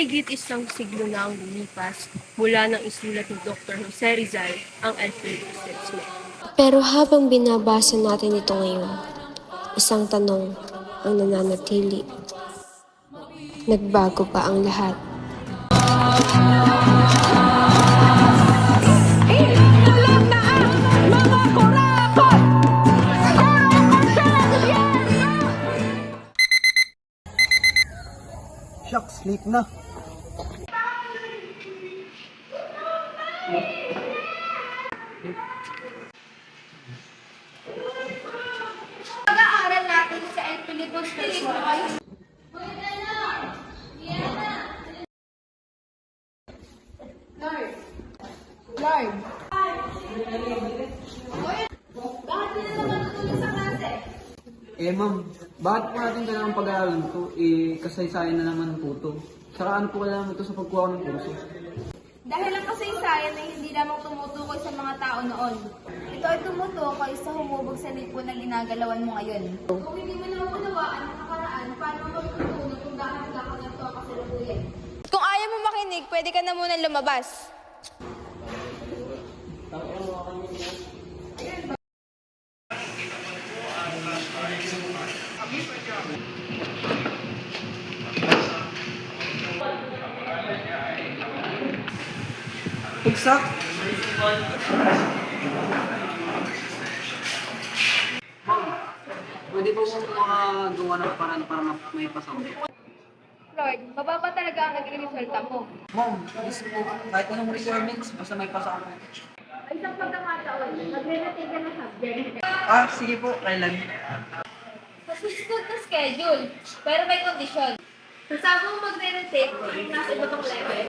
Mahigit isang siglo na ang lumipas mula nang isulat ni Dr. Jose Rizal ang Alfredo Assessment. Pero habang binabasa natin ito ngayon, isang tanong ang nananatili. Nagbago ba ang lahat? Shucks, late na. Pag-aaral natin sa El Filipos Christmas. Lord. Bakit hindi naman natutulog sa klase? Ma'am, bakit po natin kailangan pag-aaralan to? Kasaysayan na naman po to. Saka ano po kailangan ito sa pagkuha ng kurso? Dahil ang kasaysayan ay hindi lamang tumutukoy sa mga tao noon. Ito ay tumutukoy sa humubog sa lipo na ginagalawan mo ngayon. Kung hindi mo naman unawaan ang nakaraan, paano mo magtutunan kung bakit nagkakaganto ang kasalukuyan? Kung ayaw mo makinig, pwede ka na muna lumabas. Pagsak! Ma'am, pwede po makagawa ng paraan para may pasok. Lord, mababa talaga ang naging resulta mo. Ma'am, please po, kahit anong requirements, basta may pasok. Ay, isang pagkakataon, magre-retake ka ng subject. Sige po, kailan? Sa susunod na schedule, pero may kondisyon. Kasama mo magre-retake, nasa iba pang level.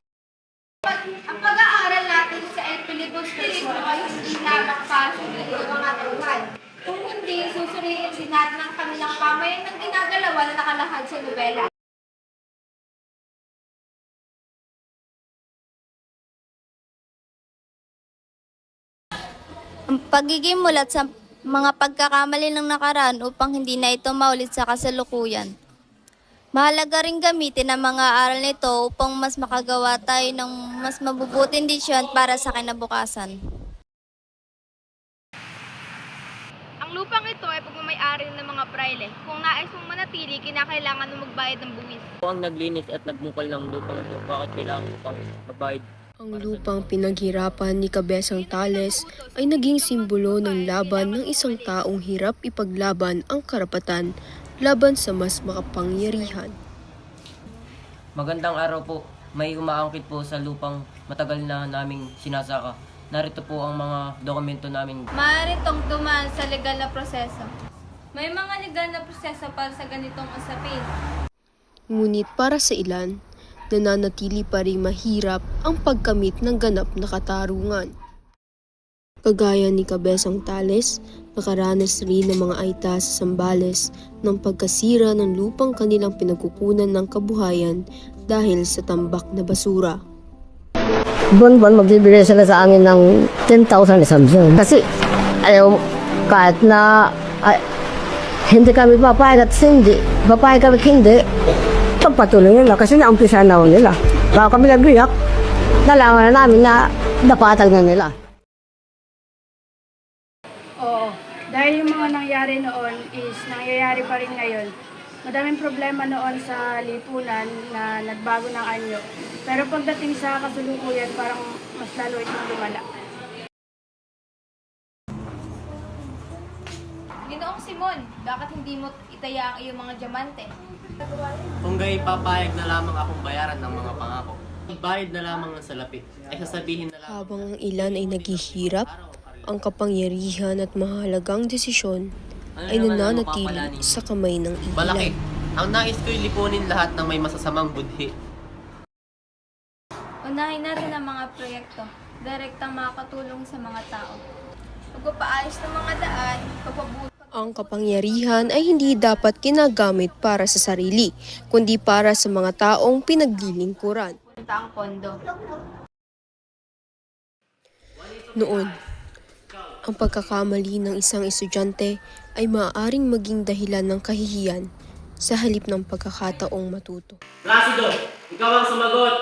Ang pag-aaral natin sa El Filipos Christmas ay hindi lamang para sa mga tauhan. Kung hindi, susuriin din natin ang kanilang pamayan ng ginagalawan na nakalahad sa nobela. Ang pagiging mulat sa mga pagkakamali ng nakaraan upang hindi na ito maulit sa kasalukuyan. Mahalaga ring gamitin ang mga aral nito upang mas makagawa tayo ng mas mabubuting desisyon para sa kinabukasan. Ang lupang ito ay pagmamay-ari ng mga praile. Kung nais mong manatili, kinakailangan mo magbayad ng buwis. Ang naglinis at nagbukal ng lupang ito, bakit kailangan pang magbayad? Ang lupang pinaghirapan ni Cabezang Tales ay naging simbolo ng laban ng isang taong hirap ipaglaban ang karapatan laban sa mas makapangyarihan. Magandang araw po. May umaangkit po sa lupang matagal na naming sinasaka. Narito po ang mga dokumento namin. Maaari itong dumaan sa legal na proseso. May mga legal na proseso para sa ganitong usapin. Ngunit para sa ilan, nananatili pa rin mahirap ang pagkamit ng ganap na katarungan. Kagaya ni Cabezang Tales, nakaranas rin ng mga aita sa Zambales ng pagkasira ng lupang kanilang pinagkukunan ng kabuhayan dahil sa tambak na basura. Buwan-buwan magbibigay sila sa amin ng 10,000 isang buwan. Kasi ayaw, kahit na hindi kami papayag at hindi, papayag kami hindi, pagpatuloy nila kasi naumpisa na nila. Bago kami nagbiyak, nalaman na namin na napatag na nila. Oo, dahil yung mga nangyari noon is nangyayari pa rin ngayon. Madaming problema noon sa lipunan na nagbago ng anyo. Pero pagdating sa kasulukuyan, parang mas lalo itong lumala. Ginoong Simon, bakit hindi mo itaya ang iyong mga diamante? Kung gayon papayag na lamang akong bayaran ng mga pangako. Bayad na lamang ang salapi. Ay sasabihin na lamang. Habang ang ilan ay naghihirap, ang kapangyarihan at mahalagang desisyon ay nananatili sa kamay ng Balaki. ilan. Ang nais ko'y lipunin lahat ng may masasamang budhi. Unahin natin ang mga proyekto, direktang makakatulong sa mga tao. Pagpapaayos ng mga daan, pagpabuti. Ang kapangyarihan ay hindi dapat ginagamit para sa sarili, kundi para sa mga taong pinaglilingkuran. Ang pondo. Noon, ang pagkakamali ng isang estudyante ay maaaring maging dahilan ng kahihiyan sa halip ng pagkakataong matuto. Placido, ikaw ang sumagot.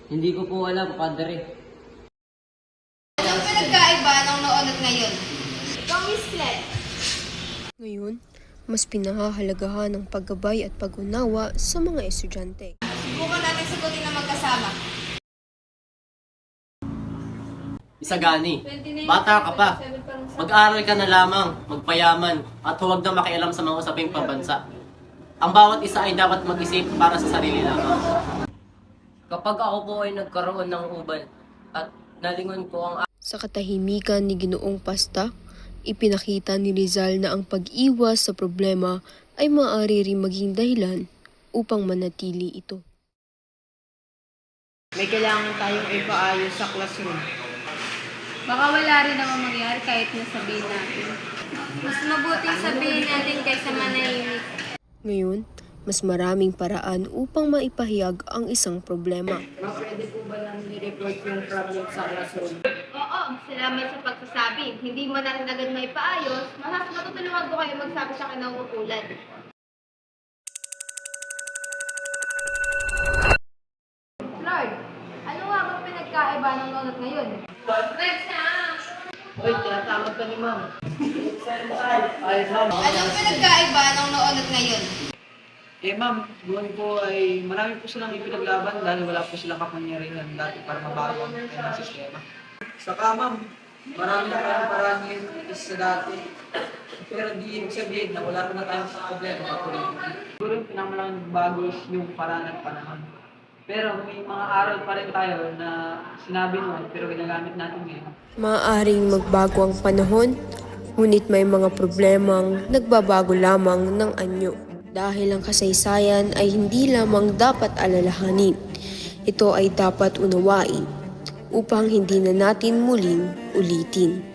Hindi ko po alam, Padre. Anong pinagkaiba ng noon at ngayon? Ikaw, Miss Claire. Ngayon, mas pinahahalagahan ang paggabay at pag-unawa sa mga estudyante. Subukan natin sagutin na magkasama. Isagani, bata ka pa. Mag-aral ka na lamang, magpayaman, at huwag na makialam sa mga usaping pambansa. Ang bawat isa ay dapat mag-isip para sa sarili lamang. Kapag ako po ay nagkaroon ng ubal at nalingon ko ang Sa katahimikan ni Ginoong Pasta, ipinakita ni Rizal na ang pag-iwas sa problema ay maaari ring maging dahilan upang manatili ito. May kailangan tayong ipaayos sa classroom. Baka wala rin naman mangyari kahit nasabihin natin. Mas mabuting sabihin natin kaysa manahimik. Ngayon, mas maraming paraan upang maipahayag ang isang problema. Ma'am, pwede po ba nang i-report yung problem sa classroom? Oo, salamat sa pagsasabi. Hindi mo na rin agad may paayos, mas matutulungan ko kayo magsabi sa kinauukulan. Lord, ano nga bang pinagkaiba ng noon at ngayon? Next na! Uy, tinatawag ka ni ma'am. Anong pinagkaiba ng noon at ngayon? Ma'am, doon po ay marami po silang ipinaglaban dahil wala po silang kapangyarihan dati para mabago ang kanilang sistema. Saka ma'am, marami na kayong paraan ngayon sa dati. Pero di ibig sabihin na wala na tayong problema patuloy. Siguro yung pinakamalaking bago is yung paraan at panahon. Pero may mga aral pa rin tayo na sinabi noon pero ginagamit natin ngayon. Maaaring magbago ang panahon, ngunit may mga problemang nagbabago lamang ng anyo. Dahil ang kasaysayan ay hindi lamang dapat alalahanin, ito ay dapat unawain upang hindi na natin muling ulitin.